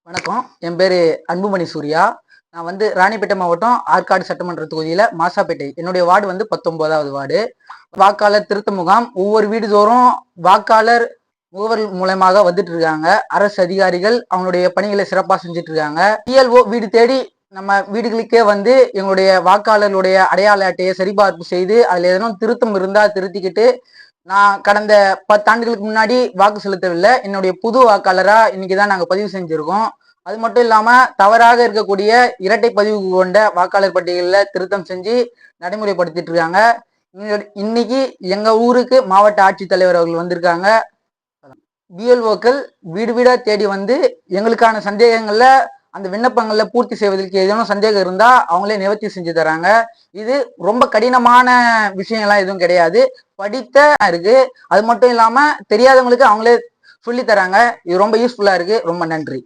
வணக்கம். என் பேரு அன்புமணி சூர்யா. நான் ராணிப்பேட்டை மாவட்டம் ஆற்காடு சட்டமன்ற தொகுதியில மாசாப்பேட்டை என்னுடைய வார்டு 19வது வார்டு. வாக்காளர் திருத்த முகாம் ஒவ்வொரு வீடு தோறும் வாக்காளர் முகவர் மூலமாக வந்துட்டு இருக்காங்க. அரசு அதிகாரிகள் அவங்களுடைய பணிகளை சிறப்பாக செஞ்சுட்டு இருக்காங்க. பிஎல்ஓ வீடு தேடி நம்ம வீடுகளுக்கே எங்களுடைய வாக்காளர்களுடைய அடையாள அட்டையை சரிபார்ப்பு செய்து அதுல ஏதேனும் திருத்தம் இருந்தா திருத்திக்கிட்டு, நான் கடந்த 10 ஆண்டுகளுக்கு முன்னாடி வாக்கு செலுத்தவில்லை. என்னுடைய புது வாக்காளரா இன்னைக்குதான் நாங்க பதிவு செஞ்சிருக்கோம். அது மட்டும் இல்லாம தவறாக இருக்கக்கூடிய இரட்டை பதிவு கொண்ட வாக்காளர் பட்டியலில் திருத்தம் செஞ்சு நடைமுறைப்படுத்திட்டு இருக்காங்க. இன்னைக்கு எங்க ஊருக்கு மாவட்ட ஆட்சித்தலைவர் அவர்கள் வந்திருக்காங்க. பிஎல்ஓக்கள் வீடு வீடா தேடி எங்களுக்கான சந்தேகங்கள்ல அந்த விண்ணப்பங்கள்ல பூர்த்தி செய்வதற்கு ஏதேனும் சந்தேகம் இருந்தா அவங்களே நிவர்த்தி செஞ்சு தராங்க. இது ரொம்ப கடினமான விஷயங்கள்லாம் எதுவும் கிடையாது. படித்த இருக்கு. அது மட்டும் இல்லாம தெரியாதவங்களுக்கு அவங்களே சொல்லி தராங்க. இது ரொம்ப யூஸ்ஃபுல்லா இருக்கு. ரொம்ப நன்றி.